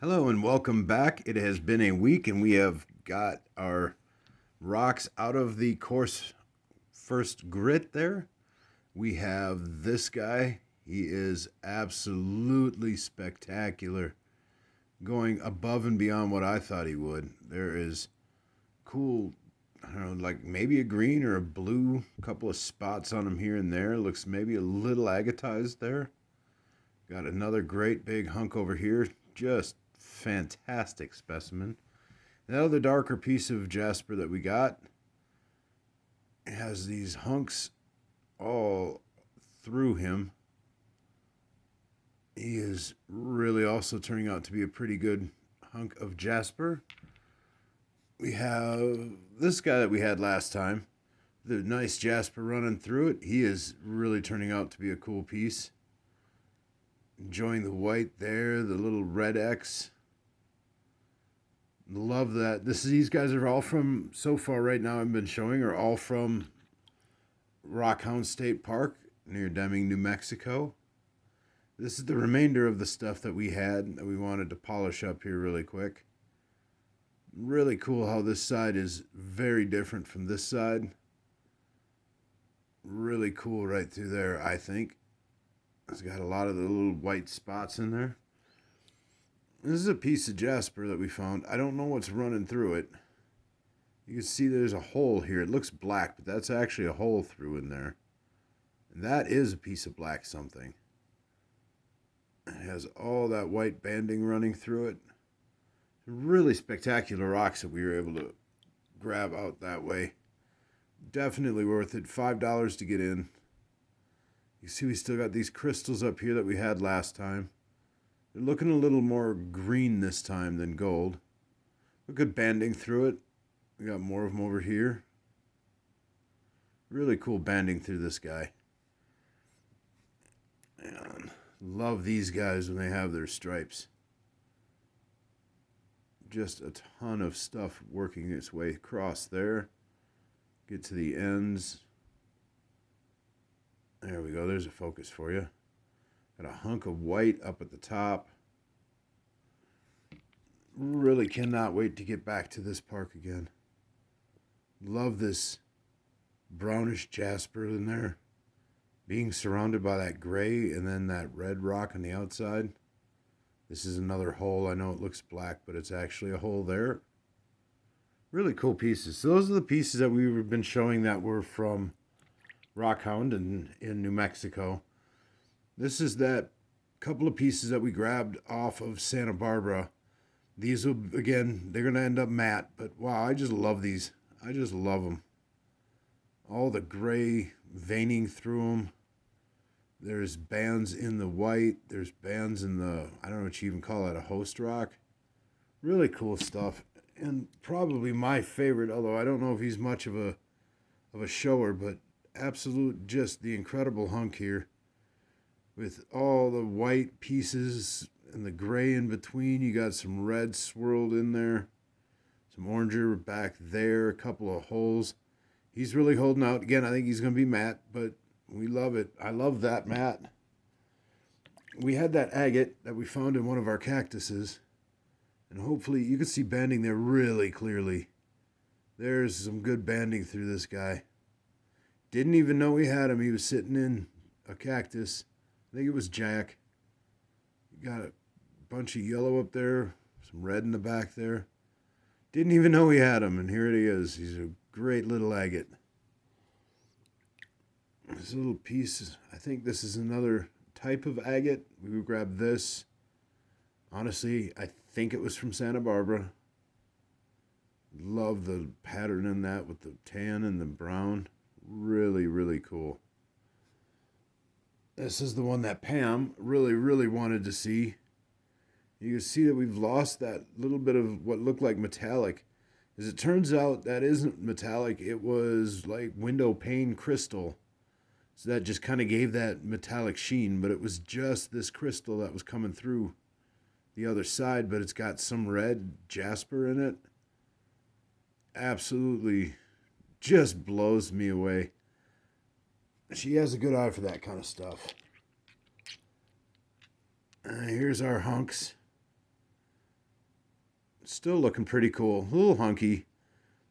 Hello and welcome back. It has been a week and we have got our rocks out of the course first grit there. We have this guy. He is absolutely spectacular, going above and beyond what I thought he would. There is cool, I don't know, like maybe a green or a blue, couple of spots on him here and there. Looks maybe a little agatized there. Got another great big hunk over here. Just fantastic specimen. The other darker piece of jasper that we got has these hunks all through him. He is really also turning out to be a pretty good hunk of jasper. We have this guy that we had last time. The nice jasper running through it. He is really turning out to be a cool piece. Enjoying the white there, the little red X. Love that. These guys are all from, so far right now I've been showing, are all from Rockhound State Park near Deming, New Mexico. This is the remainder of the stuff that we had that we wanted to polish up here really quick. Really cool how this side is very different from this side. Really cool right through there, I think. It's got a lot of the little white spots in there. This is a piece of jasper that we found. I don't know what's running through it. You can see there's a hole here. It looks black, but that's actually a hole through in there. And that is a piece of black something. It has all that white banding running through it. Really spectacular rocks that we were able to grab out that way. Definitely worth it. $5 to get in. You see we still got these crystals up here that we had last time. They're looking a little more green this time than gold. A good banding through it. We got more of them over here. Really cool banding through this guy. And love these guys when they have their stripes. Just a ton of stuff working its way across there. Get to the ends. There we go. There's a focus for you. Got a hunk of white up at the top. Really cannot wait to get back to this park again. Love this brownish jasper in there. Being surrounded by that gray and then that red rock on the outside. This is another hole. I know it looks black, but it's actually a hole there. Really cool pieces. So those are the pieces that we've been showing that were from Rockhound in New Mexico. This is that couple of pieces that we grabbed off of Santa Barbara. These will, again, they're going to end up matte, but wow, I just love these. I just love them. All the gray veining through them. There's bands in the white. There's bands in the, I don't know what you even call it, a host rock. Really cool stuff. And probably my favorite, although I don't know if he's much of a shower, but absolute, just the incredible hunk here. With all the white pieces and the gray in between. You got some red swirled in there. Some oranger back there. A couple of holes. He's really holding out. Again, I think he's going to be matte, but we love it. I love that matte. We had that agate that we found in one of our cactuses. And hopefully you can see banding there really clearly. There's some good banding through this guy. Didn't even know we had him. He was sitting in a cactus. I think it was Jack. You got a bunch of yellow up there. Some red in the back there. Didn't even know we had him. And here it is. He's a great little agate. This little piece, I think this is another type of agate. We would grab this. Honestly, I think it was from Santa Barbara. Love the pattern in that with the tan and the brown. Really, really cool. This is the one that Pam really, really wanted to see. You can see that we've lost that little bit of what looked like metallic. As it turns out, that isn't metallic. It was like window pane crystal. So that just kind of gave that metallic sheen, but it was just this crystal that was coming through the other side, but it's got some red jasper in it. Absolutely just blows me away. She has a good eye for that kind of stuff. Here's our hunks. still looking pretty cool. A little hunky.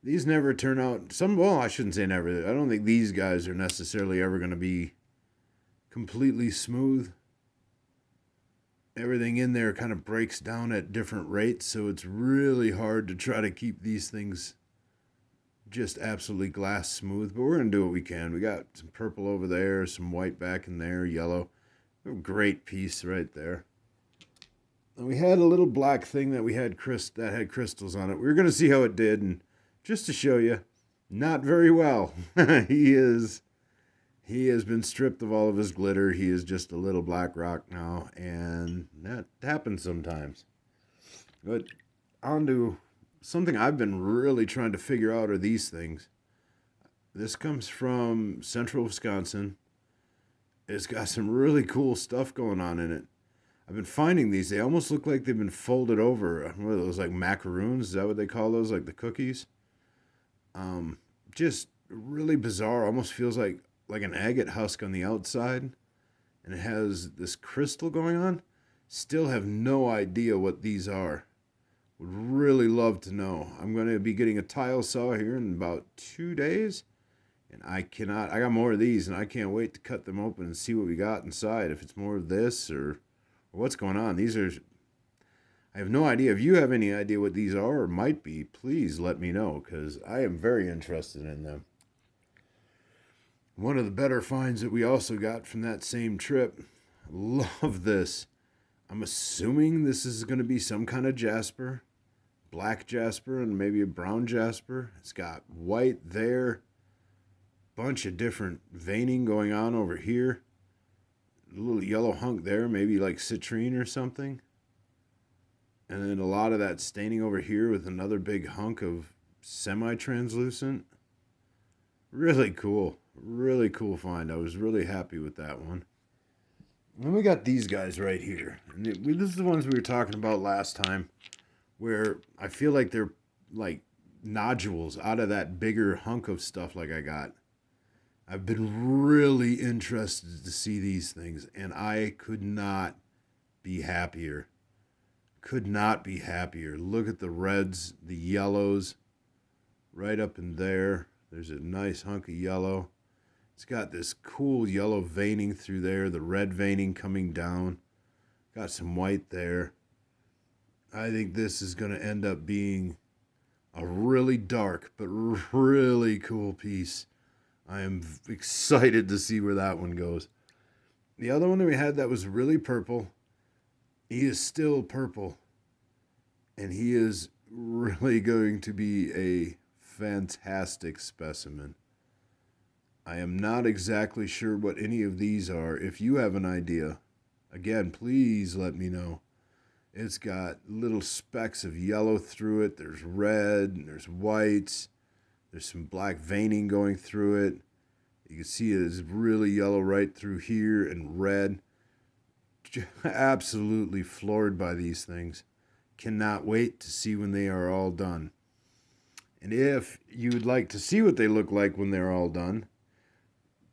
These never turn out, well, I shouldn't say never. I don't think these guys are necessarily ever going to be completely smooth. Everything in there kind of breaks down at different rates, so it's really hard to try to keep these things just absolutely glass smooth, but we're going to do what we can. We got some purple over there, some white back in there, yellow. A great piece right there. And we had a little black thing that had crystals on it. We were going to see how it did, and just to show you, not very well. He has been stripped of all of his glitter. He is just a little black rock now, and that happens sometimes. But on to something I've been really trying to figure out are these things. This comes from central Wisconsin. It's got some really cool stuff going on in it. I've been finding these. They almost look like they've been folded over. What are those, like macaroons? Is that what they call those? Like the cookies? Just really bizarre. Almost feels like an agate husk on the outside. And it has this crystal going on. Still have no idea what these are. Would really love to know. I'm going to be getting a tile saw here in about 2 days. And I got more of these, and I can't wait to cut them open and see what we got inside. If it's more of this or what's going on. I have no idea. If you have any idea what these are or might be, please let me know, because I am very interested in them. One of the better finds that we also got from that same trip. Love this. I'm assuming this is going to be some kind of jasper. Black jasper and maybe a brown jasper. It's got white there. Bunch of different veining going on over here. A little yellow hunk there, maybe like citrine or something. And then a lot of that staining over here with another big hunk of semi-translucent. Really cool. Really cool find. I was really happy with that one. Then we got these guys right here. And this is the ones we were talking about last time, where I feel like they're like nodules out of that bigger hunk of stuff like I got. I've been really interested to see these things, and I could not be happier. Could not be happier. Look at the reds, the yellows, right up in there. There's a nice hunk of yellow. It's got this cool yellow veining through there, the red veining coming down. Got some white there. I think this is going to end up being a really dark but really cool piece. I am excited to see where that one goes. The other one that we had that was really purple, he is still purple. And he is really going to be a fantastic specimen. I am not exactly sure what any of these are. If you have an idea, again, please let me know. It's got little specks of yellow through it. There's red and there's whites. There's some black veining going through it. You can see it is really yellow right through here and red. Absolutely floored by these things. Cannot wait to see when they are all done. And if you would like to see what they look like when they're all done,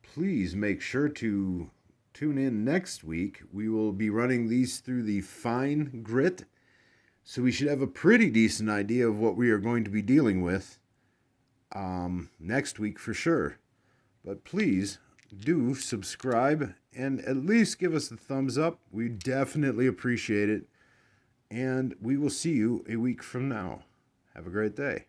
please make sure to tune in next week. We will be running these through the fine grit, so we should have a pretty decent idea of what we are going to be dealing with next week for sure. But please do subscribe and at least give us a thumbs up. We definitely appreciate it. And we will see you a week from now. Have a great day.